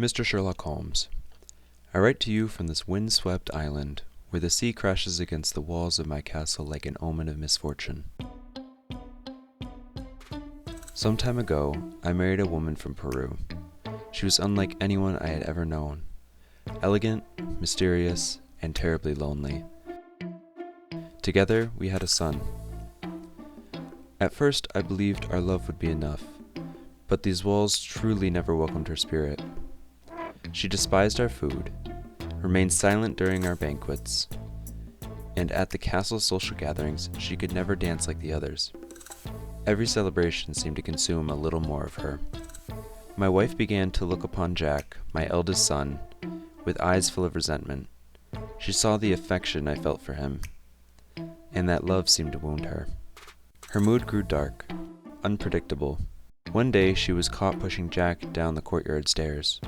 Mr. Sherlock Holmes, I write to you from this wind-swept island, where the sea crashes against the walls of my castle like an omen of misfortune. Some time ago, I married a woman from Peru. She was unlike anyone I had ever known. Elegant, mysterious, and terribly lonely. Together, we had a son. At first, I believed our love would be enough, but these walls truly never welcomed her spirit. She despised our food, remained silent during our banquets, and at the castle's social gatherings, she could never dance like the others. Every celebration seemed to consume a little more of her. My wife began to look upon Jack, my eldest son, with eyes full of resentment. She saw the affection I felt for him, and that love seemed to wound her. Her mood grew dark, unpredictable. One day she was caught pushing Jack down the courtyard stairs.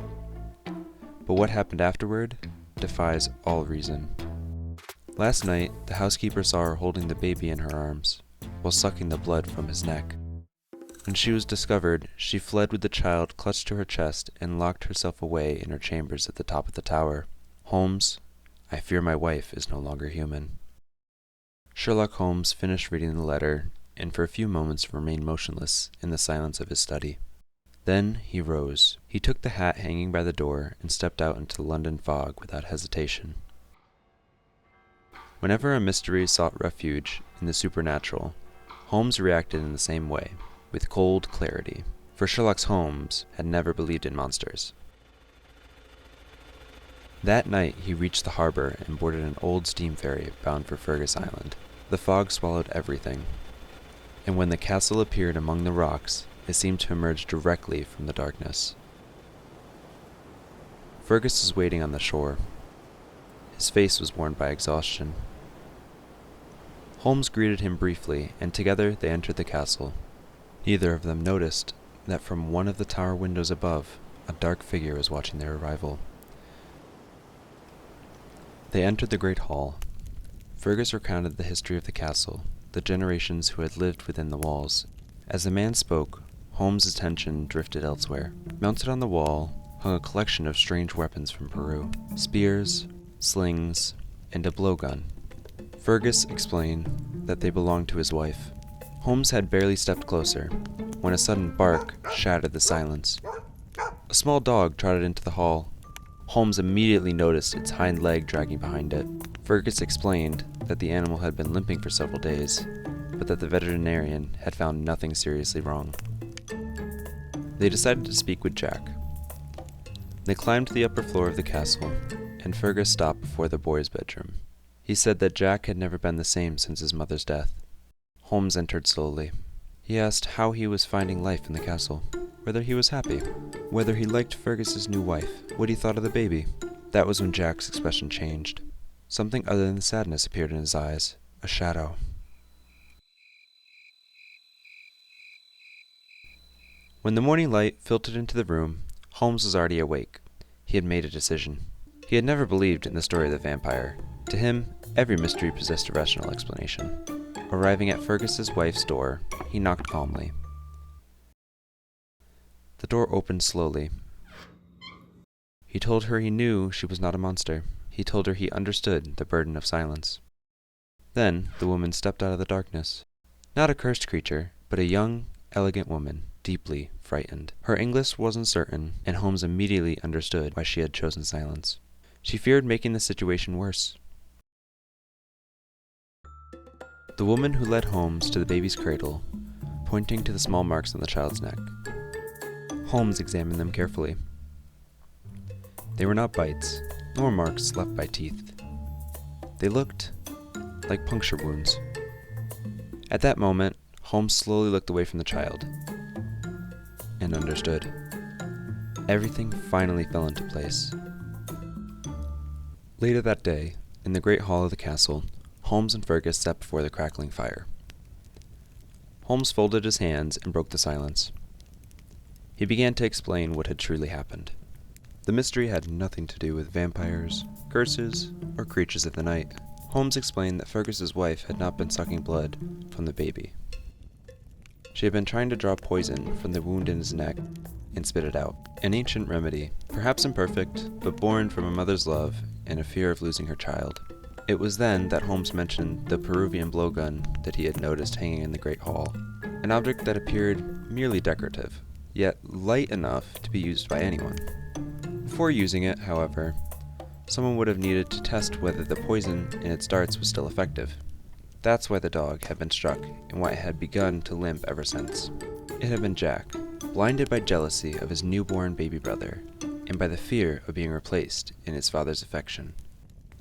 But what happened afterward defies all reason. Last night, the housekeeper saw her holding the baby in her arms, while sucking the blood from his neck. When she was discovered, she fled with the child clutched to her chest and locked herself away in her chambers at the top of the tower. Holmes, I fear my wife is no longer human. Sherlock Holmes finished reading the letter, and for a few moments remained motionless in the silence of his study. Then he rose. He took the hat hanging by the door and stepped out into the London fog without hesitation. Whenever a mystery sought refuge in the supernatural, Holmes reacted in the same way, with cold clarity, for Sherlock Holmes had never believed in monsters. That night he reached the harbor and boarded an old steam ferry bound for Fergus Island. The fog swallowed everything, and when the castle appeared among the rocks, it seemed to emerge directly from the darkness. Fergus was waiting on the shore. His face was worn by exhaustion. Holmes greeted him briefly, and together they entered the castle. Neither of them noticed that from one of the tower windows above, a dark figure was watching their arrival. They entered the great hall. Fergus recounted the history of the castle, the generations who had lived within the walls. As the man spoke, Holmes' attention drifted elsewhere. Mounted on the wall hung a collection of strange weapons from Peru: spears, slings, and a blowgun. Fergus explained that they belonged to his wife. Holmes had barely stepped closer when a sudden bark shattered the silence. A small dog trotted into the hall. Holmes immediately noticed its hind leg dragging behind it. Fergus explained that the animal had been limping for several days, but that the veterinarian had found nothing seriously wrong. They decided to speak with Jack. They climbed to the upper floor of the castle, and Fergus stopped before the boy's bedroom. He said that Jack had never been the same since his mother's death. Holmes entered slowly. He asked how he was finding life in the castle, whether he was happy, whether he liked Fergus's new wife, what he thought of the baby. That was when Jack's expression changed. Something other than sadness appeared in his eyes, a shadow. When the morning light filtered into the room, Holmes was already awake. He had made a decision. He had never believed in the story of the vampire. To him, every mystery possessed a rational explanation. Arriving at Fergus's wife's door, he knocked calmly. The door opened slowly. He told her he knew she was not a monster. He told her he understood the burden of silence. Then the woman stepped out of the darkness. Not a cursed creature, but a young, elegant woman, deeply frightened. Her English was uncertain, and Holmes immediately understood why she had chosen silence. She feared making the situation worse. The woman who led Holmes to the baby's cradle, pointing to the small marks on the child's neck. Holmes examined them carefully. They were not bites, nor marks left by teeth. They looked like puncture wounds. At that moment, Holmes slowly looked away from the child and understood. Everything finally fell into place. Later that day, in the great hall of the castle, Holmes and Fergus sat before the crackling fire. Holmes folded his hands and broke the silence. He began to explain what had truly happened. The mystery had nothing to do with vampires, curses, or creatures of the night. Holmes explained that Fergus's wife had not been sucking blood from the baby. She had been trying to draw poison from the wound in his neck and spit it out. An ancient remedy, perhaps perhaps imperfect, but born from a mother's love and a fear of losing her child. It was then that Holmes mentioned the Peruvian blowgun that he had noticed hanging in the Great Hall, an object that appeared merely decorative, yet light enough to be used by anyone. Before using it, however, someone would have needed to test whether the poison in its darts was still effective. That's why the dog had been struck and why it had begun to limp ever since. It had been Jack, blinded by jealousy of his newborn baby brother, and by the fear of being replaced in his father's affection.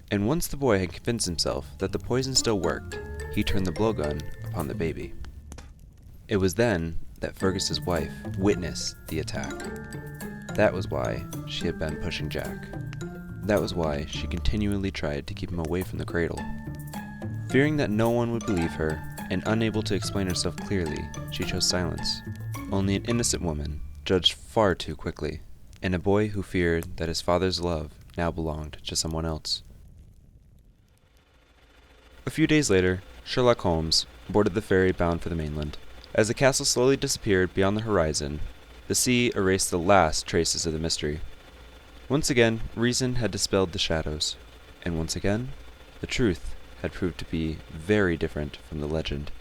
And once the boy had convinced himself that the poison still worked, he turned the blowgun upon the baby. It was then that Fergus's wife witnessed the attack. That was why she had been pushing Jack. That was why she continually tried to keep him away from the cradle. Fearing that no one would believe her, and unable to explain herself clearly, she chose silence. Only an innocent woman, judged far too quickly, and a boy who feared that his father's love now belonged to someone else. A few days later, Sherlock Holmes boarded the ferry bound for the mainland. As the castle slowly disappeared beyond the horizon, the sea erased the last traces of the mystery. Once again, reason had dispelled the shadows, and once again, the truth had proved to be very different from the legend.